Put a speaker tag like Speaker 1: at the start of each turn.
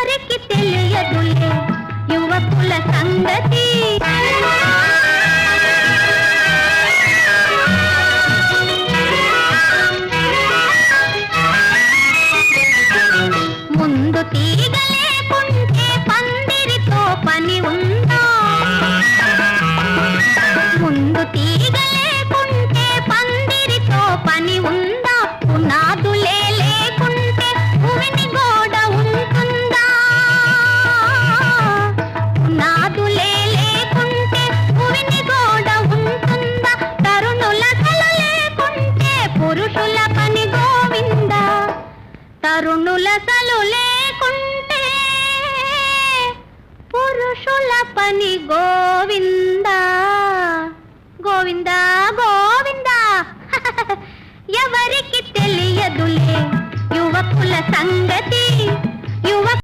Speaker 1: ఎవరికి తెలియదులే యువకుల సంగతి. ముందు తీగ లేకుంటే పందిరితో పని ఉందా? ముందు తీగ లేకుంటే పందిరితో పని ఉందా? పునాదులే లేకుంటే భూమిని గోడ ఉంటుందా? పునాదులే లేకుంటే భూమిని గోడ ఉంటుందా? తరుణులసలు లేకుంటే పురుషుల పని గోవిందా. తరుణులసలు లేకుంటే పురుషుల పని గోవిందా. గోవిందా గోవిందా ఎవరికి తెలియదులే యువకుల సంగతి.